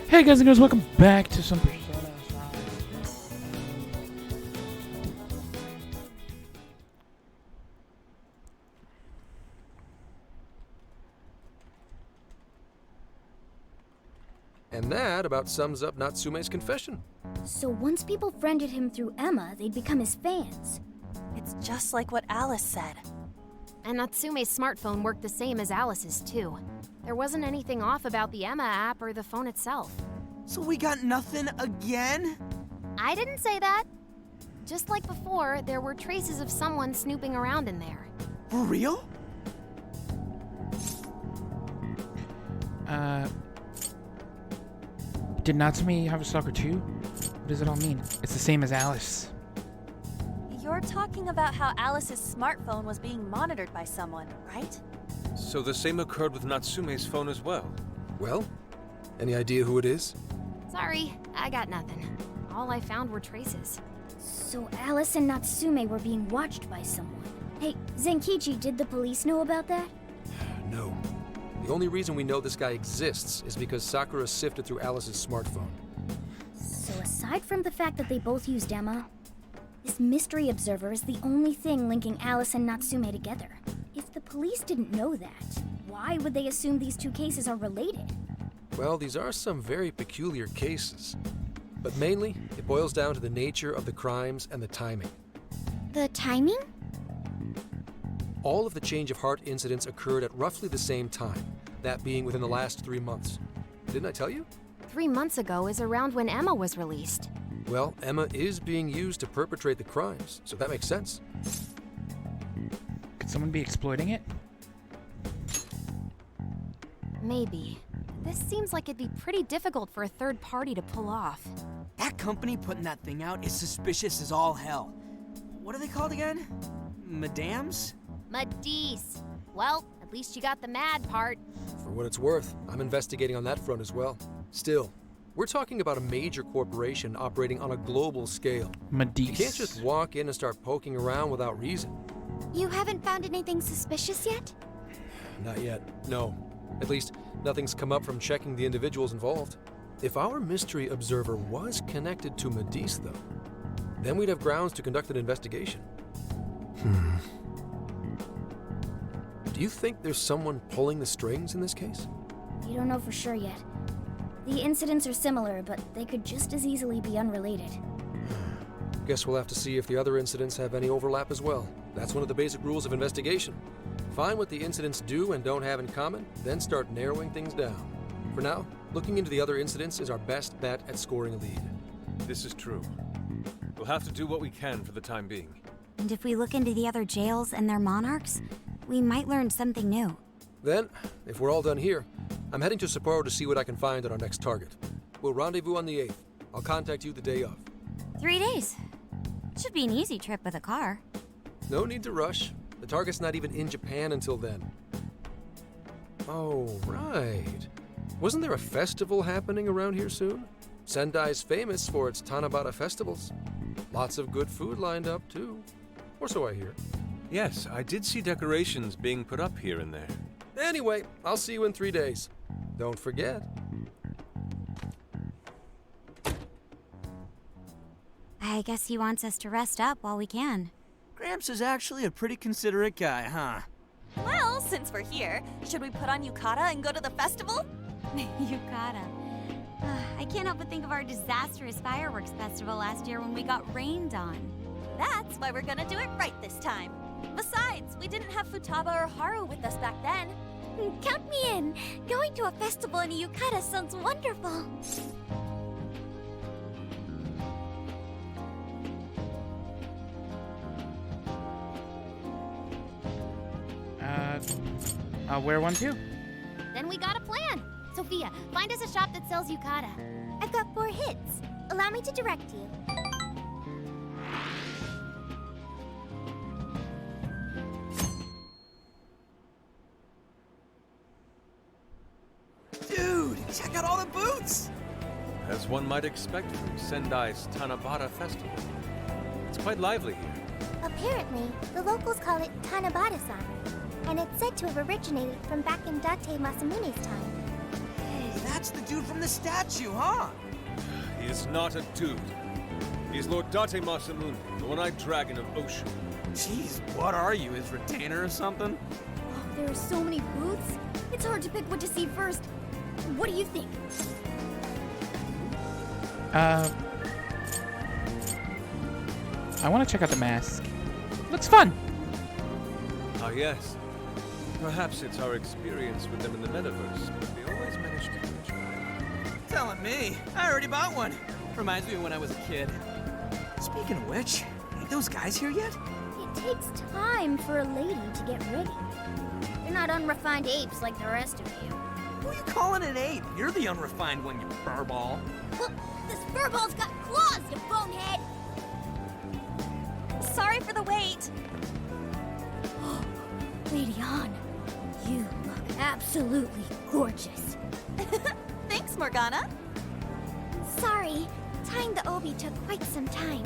Hey guys and girls, welcome back to some Persona 5. And that about sums up Natsume's confession. So once people friended him through Emma, they'd become his fans. It's just like what Alice said. And Natsume's smartphone worked the same as Alice's, too. There wasn't anything off about the Emma app or the phone itself. So we got nothing again? I didn't say that. Just like before, there were traces of someone snooping around in there. For real? Did Natsume have a stalker too? What does it all mean? It's the same as Alice. You're talking about how Alice's smartphone was being monitored by someone, right? So the same occurred with Natsume's phone as well? Well, any idea who it is? Sorry, I got nothing. All I found were traces. So Alice and Natsume were being watched by someone. Hey, Zenkichi, did the police know about that? No. The only reason we know this guy exists is because Sakura sifted through Alice's smartphone. So aside from the fact that they both used Emma, this mystery observer is the only thing linking Alice and Natsume together. If the police didn't know that, why would they assume these two cases are related? Well, these are some very peculiar cases. But mainly, it boils down to the nature of the crimes and the timing. The timing? All of the change of heart incidents occurred at roughly the same time, that being within the last 3 months. Didn't I tell you? 3 months ago is around when Emma was released. Well, Emma is being used to perpetrate the crimes, so that makes sense. Could someone be exploiting it? Maybe. This seems like it'd be pretty difficult for a third party to pull off. That company putting that thing out is suspicious as all hell. What are they called again? Madams? Madis. Well, at least you got the mad part. For what it's worth, I'm investigating on that front as well. Still, we're talking about a major corporation operating on a global scale. Madis. You can't just walk in and start poking around without reason. You haven't found anything suspicious yet? Not yet, no. At least, nothing's come up from checking the individuals involved. If our mystery observer was connected to Madis, though, then we'd have grounds to conduct an investigation. Do you think there's someone pulling the strings in this case? You don't know for sure yet. The incidents are similar, but they could just as easily be unrelated. Guess we'll have to see if the other incidents have any overlap as well. That's one of the basic rules of investigation. Find what the incidents do and don't have in common, then start narrowing things down. For now, looking into the other incidents is our best bet at scoring a lead. This is true. We'll have to do what we can for the time being. And if we look into the other jails and their monarchs, we might learn something new. Then, if we're all done here, I'm heading to Sapporo to see what I can find on our next target. We'll rendezvous on the 8th. I'll contact you the day of. 3 days. Should be an easy trip with a car. No need to rush. The target's not even in Japan until then. Oh, right. Wasn't there a festival happening around here soon? Sendai's famous for its Tanabata festivals. Lots of good food lined up, too. Or so I hear. Yes, I did see decorations being put up here and there. Anyway, I'll see you in 3 days. Don't forget. I guess he wants us to rest up while we can. Gramps is actually a pretty considerate guy, huh? Well, since we're here, should we put on yukata and go to the festival? Yukata. I can't help but think of our disastrous fireworks festival last year when we got rained on. That's why we're gonna do it right this time. Besides, we didn't have Futaba or Haru with us back then. Count me in! Going to a festival in a yukata sounds wonderful! I'll wear one too. Then we got a plan. Sophia, find us a shop that sells yukata. I've got 4 hits. Allow me to direct you. Dude, check out all the booths! As one might expect from Sendai's Tanabata Festival. It's quite lively here. Apparently, the locals call it Tanabata-san, and it's said to have originated from back in Date Masamune's time. Hey, that's It's the dude from the statue, huh? He is not a dude. He's Lord Date Masamune, the one-eyed dragon of Ocean. Jeez, what are you, his retainer or something? Oh, there are so many booths. It's hard to pick what to see first. What do you think? I want to check out the mask. Looks fun. Ah, yes. Perhaps it's our experience with them in the metaverse, but they always manage to catch my eye. Telling me. I already bought one. Reminds me of when I was a kid. Speaking of which, ain't those guys here yet? It takes time for a lady to get ready. They're not unrefined apes like the rest of you. Who are you calling an ape? You're the unrefined one, you furball. Look, this furball's got claws, you bonehead! Sorry for the wait. Lady Han, you look absolutely gorgeous. Thanks, Morgana. Sorry, tying the obi took quite some time.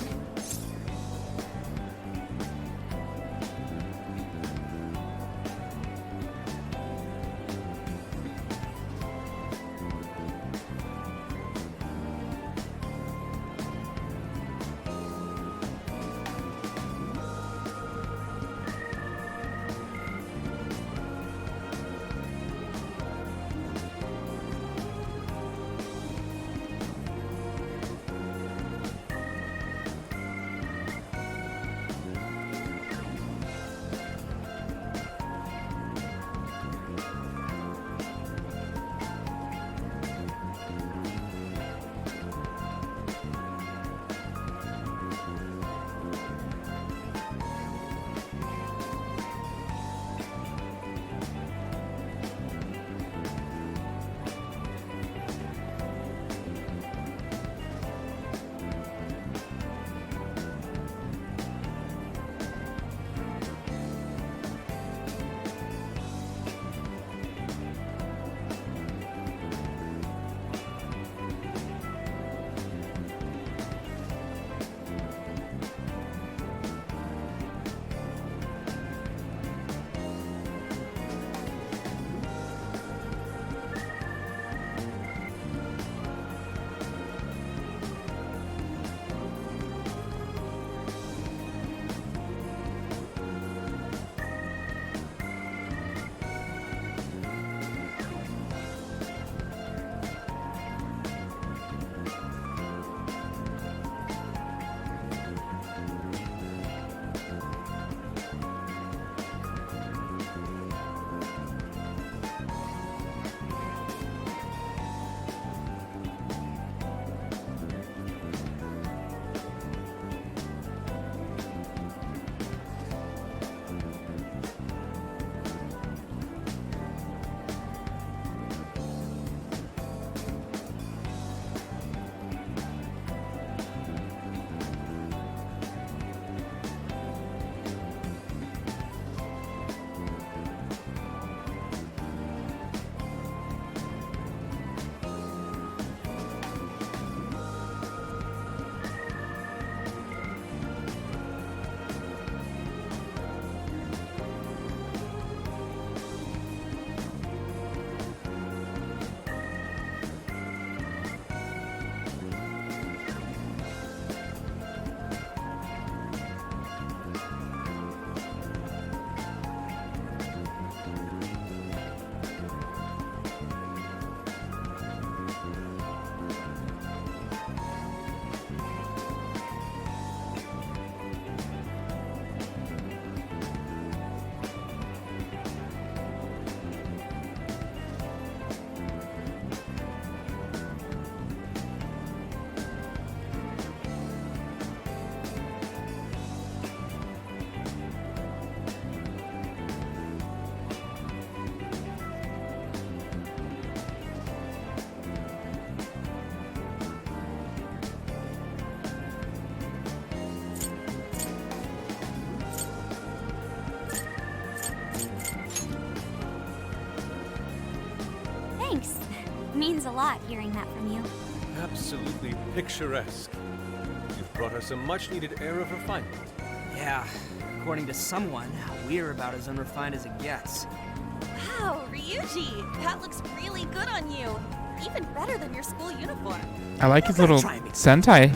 Thanks. Means a lot hearing that from you. Absolutely picturesque. You've brought us a much-needed air of refinement. Yeah, according to someone, we're about as unrefined as it gets. Wow, Ryuji, that looks really good on you. even better than your school uniform. I like his little Sentai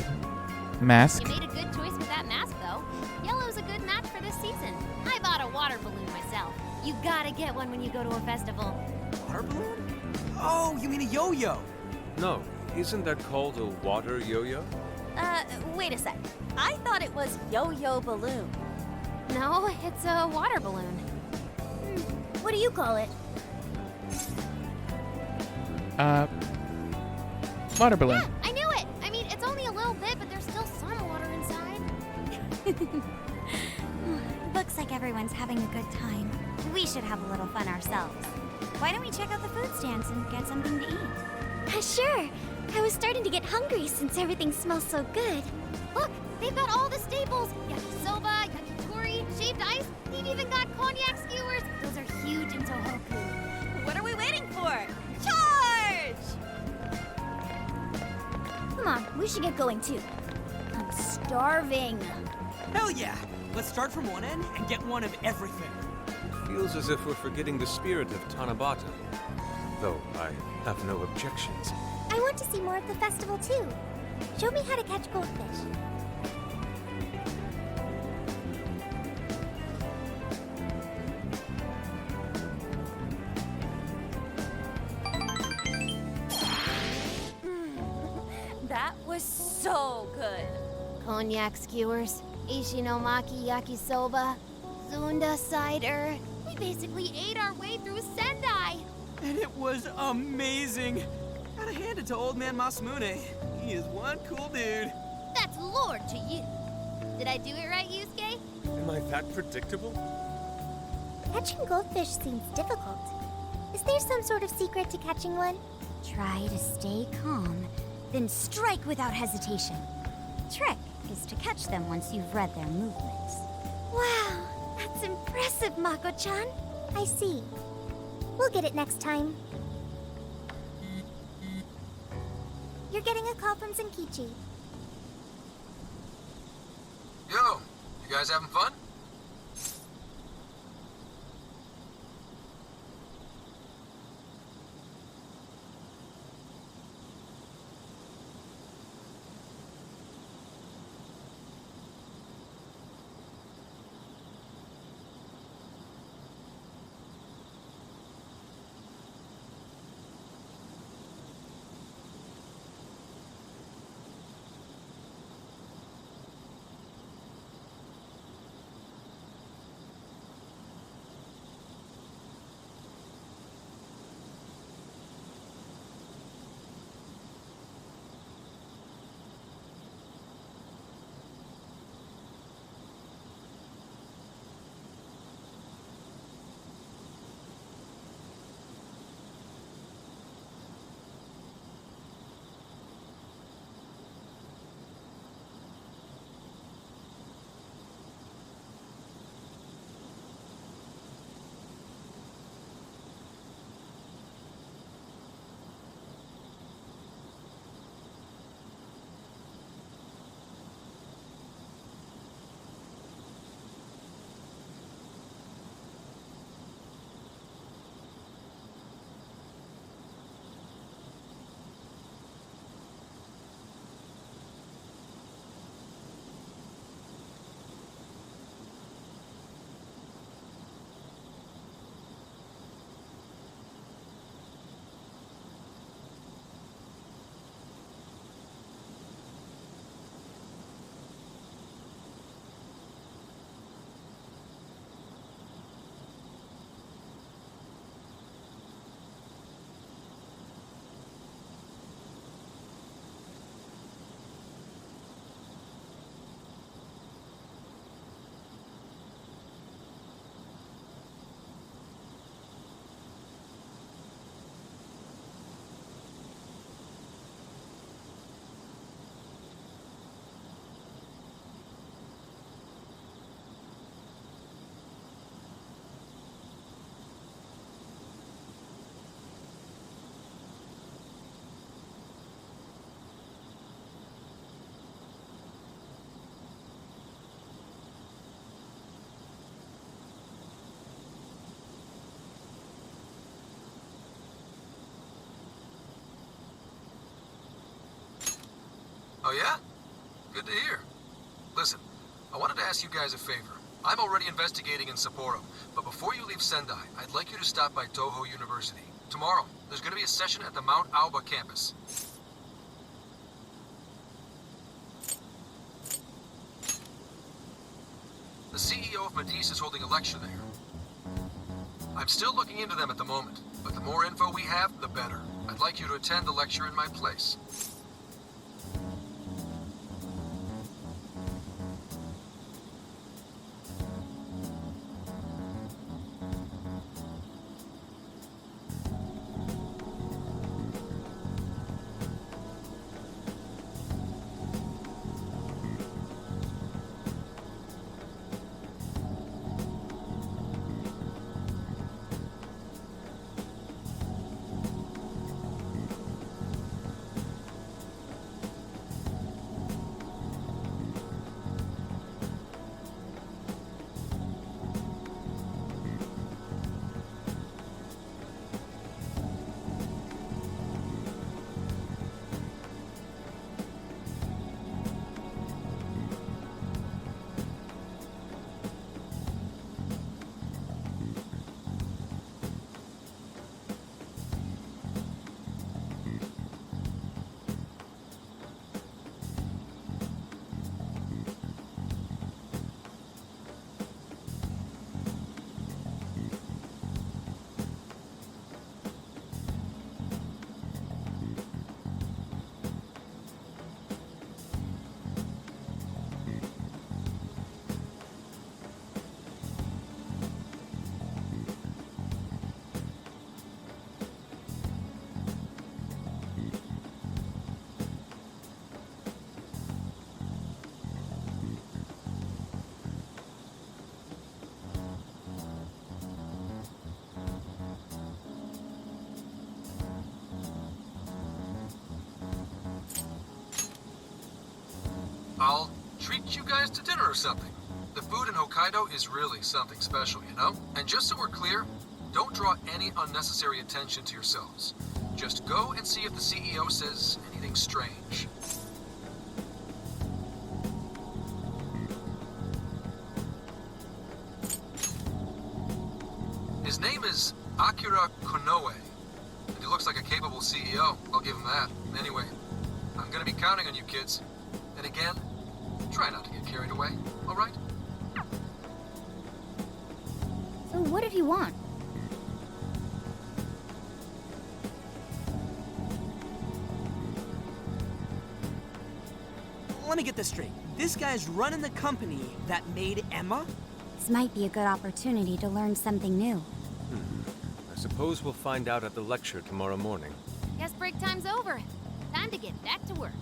mask. You made a good choice with that mask, though. Yellow's a good match for this season. I bought a water balloon myself. You gotta get one when you go to a festival. Water balloon? Oh, you mean a yo-yo? No, isn't that called a water yo-yo? Wait a sec. I thought it was Yo-Yo Balloon. No, it's a water balloon. What do you call it? Water balloon. Yeah, I knew it! I mean, it's only a little bit, but there's still some water inside. Looks like everyone's having a good time. We should have a little fun ourselves. Why don't we check out the food stands and get something to eat? Sure. I was starting to get hungry since everything smells so good. Look, they've got all the staples. Yakisoba, yakitori, shaved ice. They've even got cognac skewers. Those are huge in Tohoku. What are we waiting for? Charge! Come on, we should get going too. I'm starving. Hell yeah! Let's start from one end and get one of everything. Feels as if we're forgetting the spirit of Tanabata. Though I have no objections. I want to see more of the festival too. Show me how to catch goldfish. That was so good. Cognac skewers, Ishinomaki yakisoba, Zunda cider. We basically ate our way through Sendai. And it was amazing. Gotta hand it to old man Masamune. He is one cool dude. That's lore to you. Did I do it right, Yusuke? Am I that predictable? Catching goldfish seems difficult. Is there some sort of secret to catching one? Try to stay calm, then strike without hesitation. Trick is to catch them once you've read their movements. Wow, that's impressive, Mako-chan. I see. We'll get it next time. You're getting a call from Zenkichi. Yo, you guys having fun? Oh, yeah? Good to hear. Listen, I wanted to ask you guys a favor. I'm already investigating in Sapporo, but before you leave Sendai, I'd like you to stop by Toho University. Tomorrow, there's going to be a session at the Mount Aoba campus. The CEO of Medice is holding a lecture there. I'm still looking into them at the moment, but the more info we have, the better. I'd like you to attend the lecture in my place. I'll treat you guys to dinner or something. The food in Hokkaido is really something special, you know? And just so we're clear, don't draw any unnecessary attention to yourselves. Just go and see if the CEO says anything strange. His name is Akira Konoe, and he looks like a capable CEO. I'll give him that. Anyway, I'm gonna be counting on you kids. And again, try not to get carried away, all right? So what did he want? Let me get this straight. This guy's running the company that made Emma? This might be a good opportunity to learn something new. I suppose we'll find out at the lecture tomorrow morning. Guess break time's over. Time to get back to work.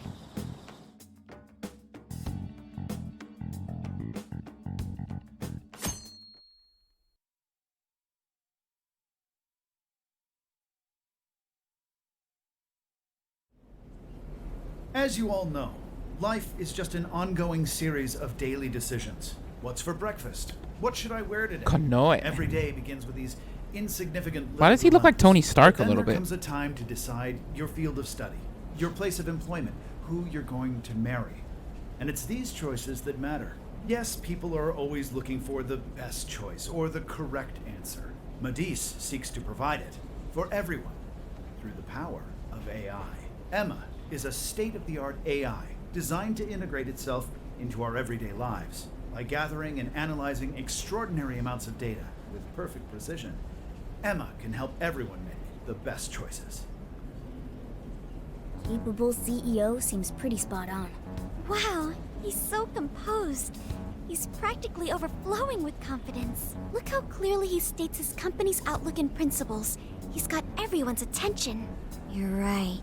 As you all know, life is just an ongoing series of daily decisions. What's for breakfast? What should I wear today? Konoe. Every day begins with these insignificant. Why does he look like Tony Stark a Then little there bit? comes a time to decide your field of study, your place of employment, who you're going to marry. And it's these choices that matter. Yes, people are always looking for the best choice or the correct answer. Medice seeks to provide it for everyone through the power of AI. Emma is a state-of-the-art AI designed to integrate itself into our everyday lives. By gathering and analyzing extraordinary amounts of data with perfect precision, Emma can help everyone make the best choices. Capable CEO seems pretty spot on. Wow, he's so composed. He's practically overflowing with confidence. Look how clearly he states his company's outlook and principles. He's got everyone's attention. You're right.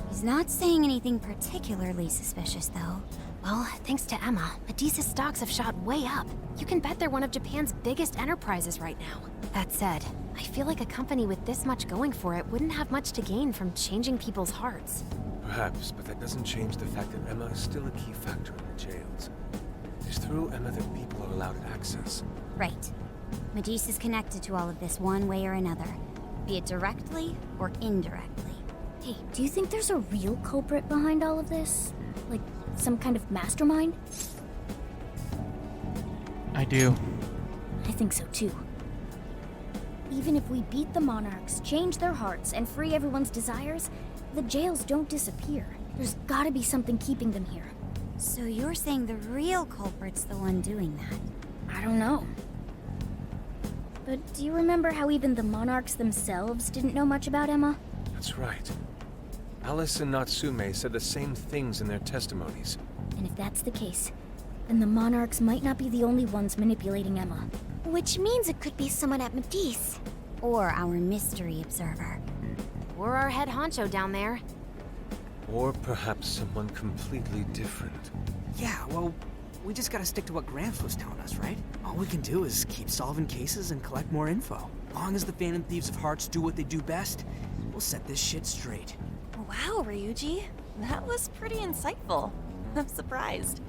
He's not saying anything particularly suspicious, though. Well, thanks to Emma, Medice's stocks have shot way up. You can bet they're one of Japan's biggest enterprises right now. That said, I feel like a company with this much going for it wouldn't have much to gain from changing people's hearts. Perhaps, but that doesn't change the fact that Emma is still a key factor in the jails. It's through Emma that people are allowed access. Right. Medice is connected to all of this one way or another, be it directly or indirectly. Hey, do you think there's a real culprit behind all of this? Like some kind of mastermind? I do. I think so too. Even if we beat the Monarchs, change their hearts, and free everyone's desires, the jails don't disappear. There's gotta be something keeping them here. So you're saying the real culprit's the one doing that? I don't know. But do you remember how even the Monarchs themselves didn't know much about Emma? That's right. Alice and Natsume said the same things in their testimonies. And if that's the case, then the Monarchs might not be the only ones manipulating Emma. Which means it could be someone at Medice. Or our mystery observer. Or our head honcho down there. Or perhaps someone completely different. Yeah, well, we just gotta stick to what Gramps was telling us, right? All we can do is keep solving cases and collect more info. Long as the Phantom Thieves of Hearts do what they do best, we'll set this shit straight. Wow, Ryuji. That was pretty insightful. I'm surprised.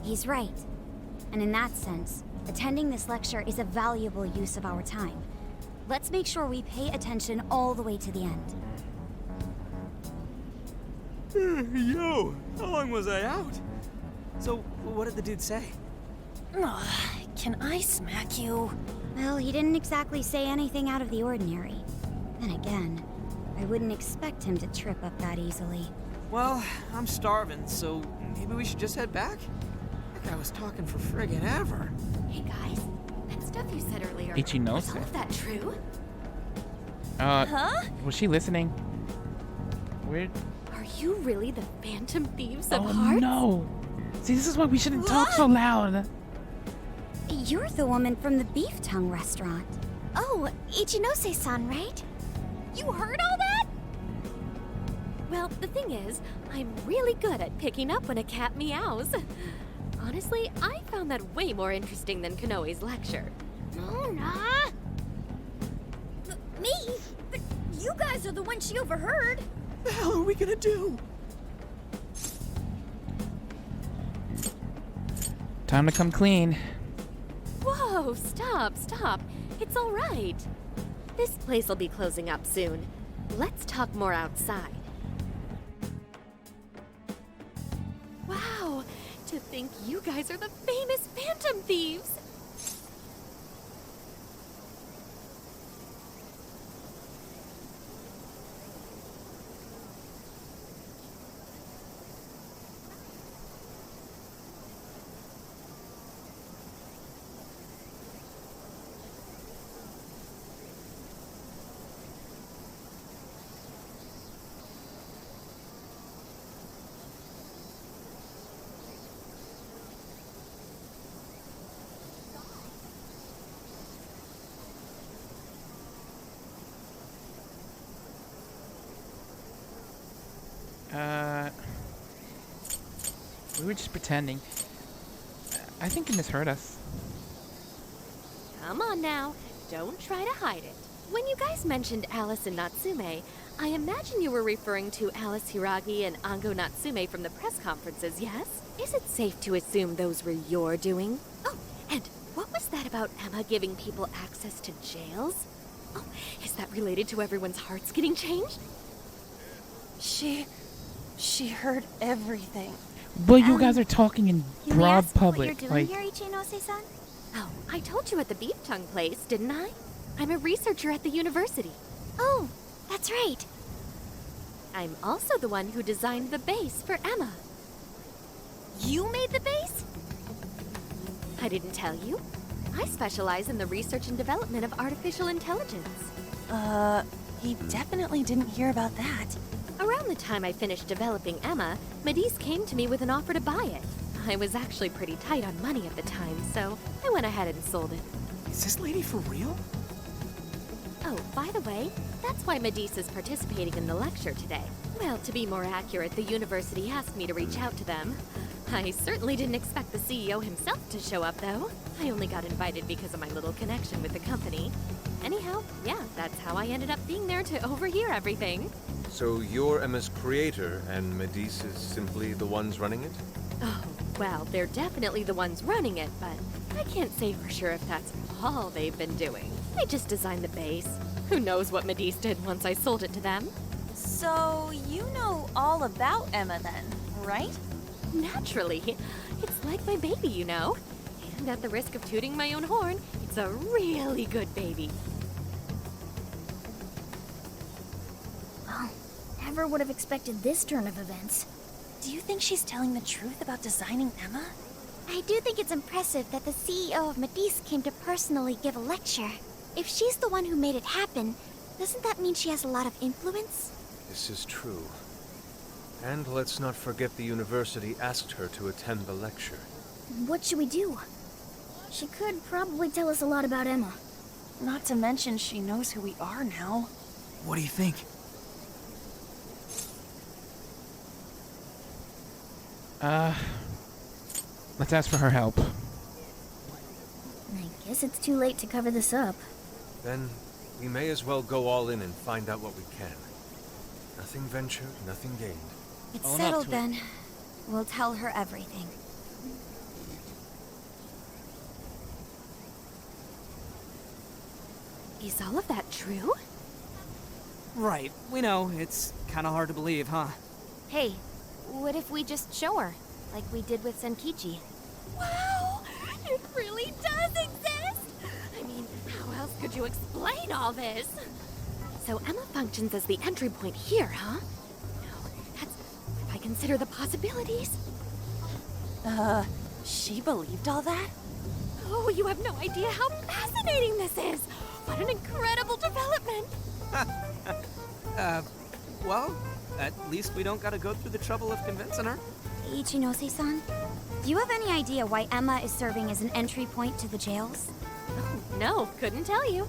He's right. And in that sense, attending this lecture is a valuable use of our time. Let's make sure we pay attention all the way to the end. Yo, how long was I out? So, what did the dude say? Can I smack you? Well, he didn't exactly say anything out of the ordinary. Then again, I wouldn't expect him to trip up that easily. Well, I'm starving, so maybe we should just head back? That guy was talking for friggin' ever. Hey guys, that stuff you said earlier. Ichinose? Was all of that true? Was she listening? Weird. Are you really the Phantom Thieves of Oh Hearts? no! See, this is why we shouldn't talk so loud. You're the woman from the Beef Tongue restaurant. Oh, Ichinose-san, right? You heard all that? Well, the thing is, I'm really good at picking up when a cat meows. Honestly, I found that way more interesting than Konoe's lecture. Mona! Me? But you guys are the ones she overheard. The hell are we gonna do? Time to come clean. Whoa, stop. It's all right. This place will be closing up soon. Let's talk more outside. Wow, to think you guys are the famous Phantom Thieves. We were just pretending. I think you misheard us. Come on now, don't try to hide it. When you guys mentioned Alice and Natsume, I imagine you were referring to Alice Hiragi and Ango Natsume from the press conferences, yes? Is it safe to assume those were your doing? Oh, and what was that about Emma giving people access to jails? Oh, is that related to everyone's hearts getting changed? She heard everything. But you guys are talking in You may broad ask public. what you're Like, doing here, Ichinose-san? Oh, I told you at the Beef Tongue place, didn't I? I'm a researcher at the university. Oh, that's right. I'm also the one who designed the base for Emma. You made the base? I didn't tell you. I specialize in the research and development of artificial intelligence. He definitely didn't hear about that. Around the time I finished developing Emma, Medice came to me with an offer to buy it. I was actually pretty tight on money at the time, so I went ahead and sold it. Is this lady for real? Oh, by the way, that's why Medice is participating in the lecture today. Well, to be more accurate, the university asked me to reach out to them. I certainly didn't expect the CEO himself to show up, though. I only got invited because of my little connection with the company. Anyhow, yeah, that's how I ended up being there to overhear everything. So you're Emma's creator, and Medice is simply the ones running it? Oh, well, they're definitely the ones running it, but I can't say for sure if that's all they've been doing. I just designed the base. Who knows what Medice did once I sold it to them? So, you know all about Emma then, right? Naturally. It's like my baby, you know. And at the risk of tooting my own horn, it's a really good baby. Well, never would have expected this turn of events. Do you think she's telling the truth about designing Emma? I do think it's impressive that the CEO of Matisse came to personally give a lecture. If she's the one who made it happen, doesn't that mean she has a lot of influence? This is true. And let's not forget the university asked her to attend the lecture. What should we do? She could probably tell us a lot about Emma. Not to mention she knows who we are now. What do you think? Let's ask for her help. I guess it's too late to cover this up. Then we may as well go all in and find out what we can. Nothing ventured, nothing gained. It's Own up settled to it. then. We'll tell her everything. Is all of that true? Right, we know. It's kind of hard to believe, huh? Hey, what if we just show her, like we did with Senkichi? Wow! It really does exist! I mean, how else could you explain all this? So Emma functions as the entry point here, huh? No, that's... if I consider the possibilities. She believed all that? Oh, you have no idea how fascinating this is! What an incredible development! Well, at least we don't gotta go through the trouble of convincing her. Ichinose-san, do you have any idea why Emma is serving as an entry point to the jails? Oh, no, couldn't tell you.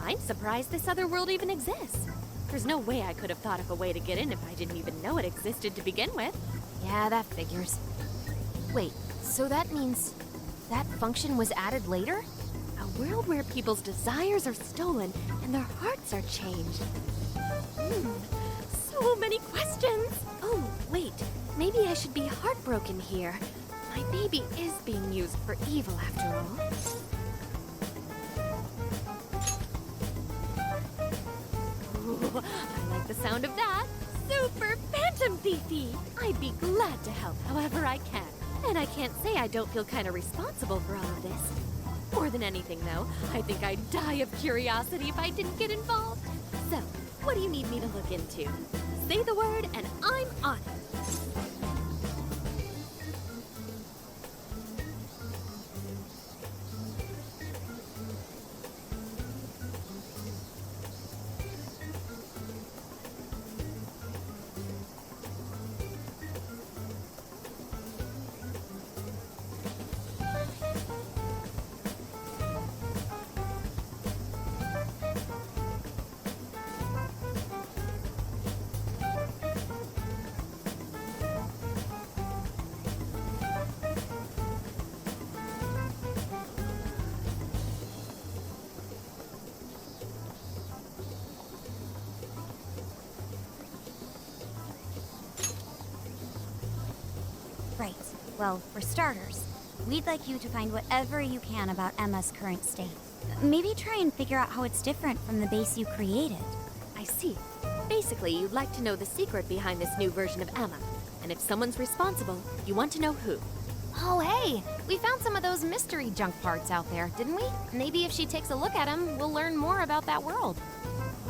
I'm surprised this other world even exists. There's no way I could have thought of a way to get in if I didn't even know it existed to begin with. Yeah, that figures. Wait, so that means that function was added later? A world where people's desires are stolen and their hearts are changed. So many questions. Oh, wait. Maybe I should be heartbroken here. My baby is being used for evil after all. Ooh, I like the sound of that. Super Phantom Thiefy! I'd be glad to help however I can. And I can't say I don't feel kind of responsible for all of this. More than anything, though, I think I'd die of curiosity if I didn't get involved. So, what do you need me to look into? Say the word and I'm on it. Right. Well, for starters, we'd like you to find whatever you can about Emma's current state. Maybe try and figure out how it's different from the base you created. I see. Basically, you'd like to know the secret behind this new version of Emma. And if someone's responsible, you want to know who. Oh, hey! We found some of those mystery junk parts out there, didn't we? Maybe if she takes a look at them, we'll learn more about that world.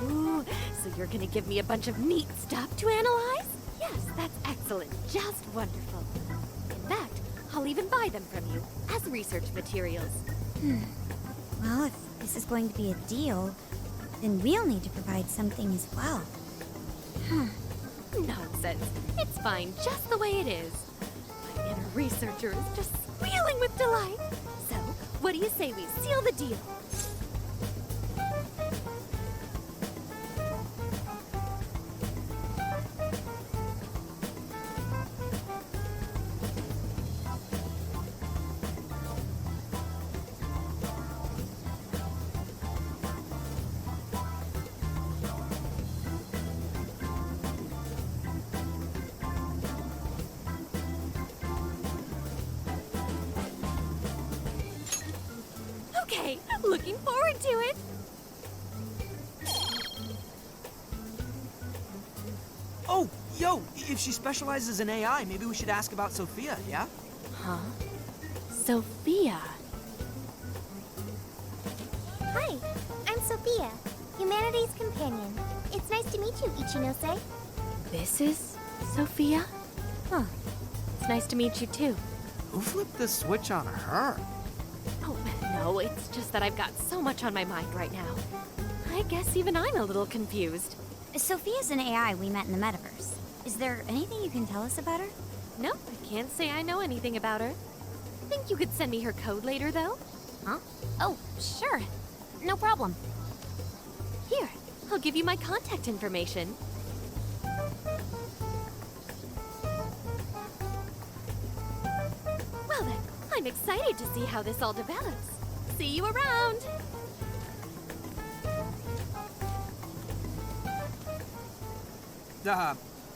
Ooh, so you're gonna give me a bunch of neat stuff to analyze? Yes, that's excellent. Just wonderful. In fact, I'll even buy them from you as research materials. Well, if this is going to be a deal, then we'll need to provide something as well. Nonsense. It's fine just the way it is. My inner researcher is just squealing with delight. So, what do you say we seal the deal? Okay, look If she specializes in AI, maybe we should ask about Sophia, yeah? Huh? Sophia? Hi, I'm Sophia, Humanity's companion. It's nice to meet you, Ichinose. This is Sophia? Huh. It's nice to meet you too. Who flipped the switch on her? Oh, no, it's just that I've got so much on my mind right now. I guess even I'm a little confused. Sophia's an AI we met in the metaverse. Is there anything you can tell us about her? No, I can't say I know anything about her. Think you could send me her code later, though? Huh? Oh, sure. No problem. Here, I'll give you my contact information. Well then, I'm excited to see how this all develops. See you around!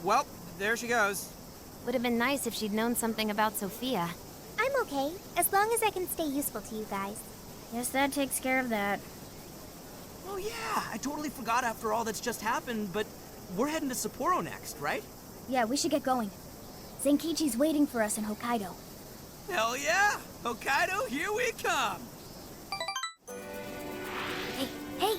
Well, there she goes. Would have been nice if she'd known something about Sophia. I'm okay, as long as I can stay useful to you guys. Guess that takes care of that. Oh yeah, I totally forgot after all that's just happened, but we're heading to Sapporo next, right? Yeah, we should get going. Zenkichi's waiting for us in Hokkaido. Hell yeah! Hokkaido, here we come! Hey, hey!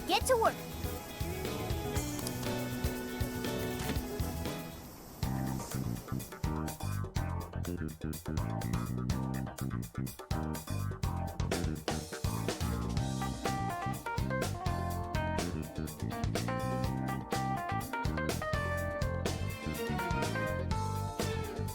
Get to work.